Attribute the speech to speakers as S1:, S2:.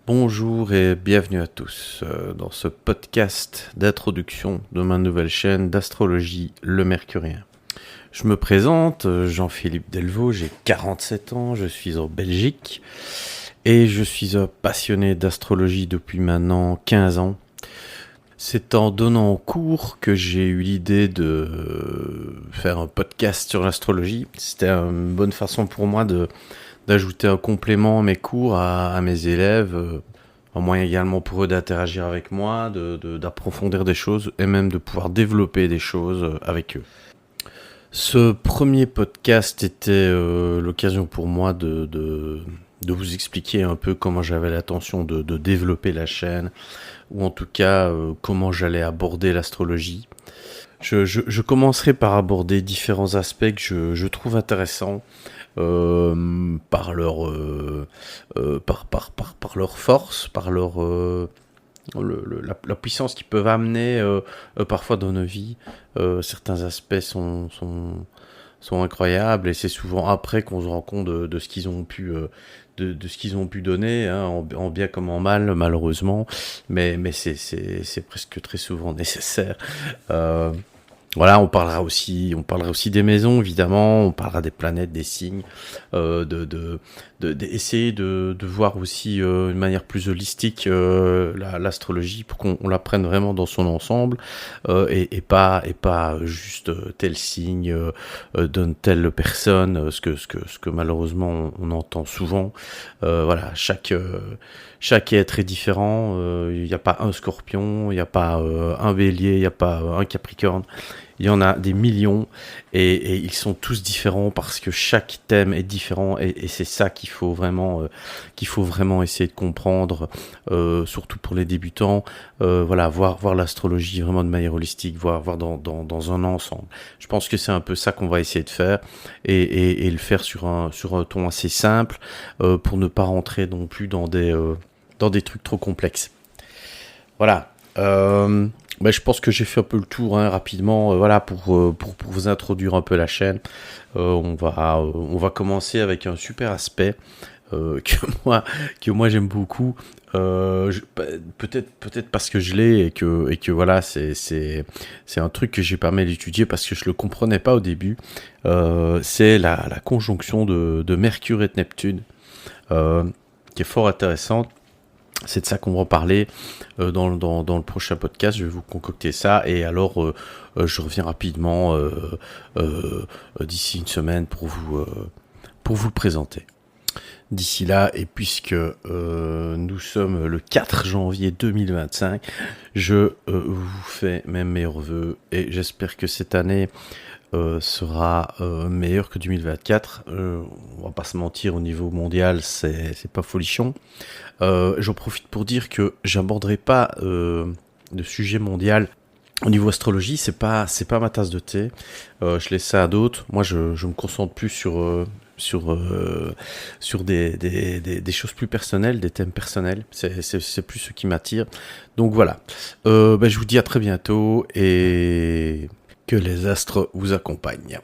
S1: Bonjour et bienvenue à tous dans ce podcast d'introduction de ma nouvelle chaîne d'astrologie Le Mercurien. Je me présente, Jean-Philippe Delvaux, j'ai 47 ans, je suis en Belgique et je suis un passionné d'astrologie depuis maintenant 15 ans. C'est en donnant cours que j'ai eu l'idée de faire un podcast sur l'astrologie. C'était une bonne façon pour moi d'ajouter un complément à mes cours, à mes élèves, un moyen également pour eux d'interagir avec moi, d'approfondir des choses et même de pouvoir développer des choses avec eux. Ce premier podcast était l'occasion pour moi de vous expliquer un peu comment j'avais l'intention de développer la chaîne, ou en tout cas comment j'allais aborder l'astrologie. Je commencerai par aborder différents aspects que je trouve intéressants par leur force, par la puissance qu'ils peuvent amener parfois dans nos vies. Certains aspects sont incroyables et c'est souvent après qu'on se rend compte de ce qu'ils ont pu de ce qu'ils ont pu donner, hein, en bien comme en mal, malheureusement, mais c'est presque très souvent nécessaire. Euh, voilà, on parlera aussi des maisons, évidemment, on parlera des planètes, des signes, essayer de voir aussi une manière plus holistique l'astrologie pour qu'on la prenne vraiment dans son ensemble et pas juste tel signe donne telle personne, ce que malheureusement on entend souvent. Voilà, chaque être est différent. Il n'y a pas un Scorpion, il n'y a pas un Bélier, il n'y a pas un Capricorne. Il y en a des millions et ils sont tous différents parce que chaque thème est différent et c'est ça qu'il faut vraiment essayer de comprendre, surtout pour les débutants. Voilà, voir l'astrologie vraiment de manière holistique, voir dans un ensemble. Je pense que c'est un peu ça qu'on va essayer de faire et le faire sur un ton assez simple pour ne pas rentrer non plus dans des trucs trop complexes. Voilà. Je pense que j'ai fait un peu le tour, hein, rapidement, voilà, pour vous introduire un peu la chaîne. On va commencer avec un super aspect que moi j'aime beaucoup. Peut-être parce que je l'ai et que voilà, c'est un truc que j'ai pas mal étudié parce que je le comprenais pas au début. C'est la conjonction de Mercure et de Neptune, qui est fort intéressante. C'est de ça qu'on va parler dans le prochain podcast. Je vais vous concocter ça et alors je reviens rapidement d'ici une semaine pour vous le présenter. D'ici là, et puisque nous sommes le 4 janvier 2025, je vous fais mes meilleurs vœux et j'espère que cette année sera meilleure que 2024. On va pas se mentir, au niveau mondial, c'est pas folichon. J'en profite pour dire que j'aborderai pas de sujet mondial au niveau astrologie, c'est pas ma tasse de thé. Je laisse ça à d'autres. Moi, je me concentre plus sur des choses plus personnelles, des thèmes personnels. C'est plus ce qui m'attire. Donc voilà. Je vous dis à très bientôt et que les astres vous accompagnent.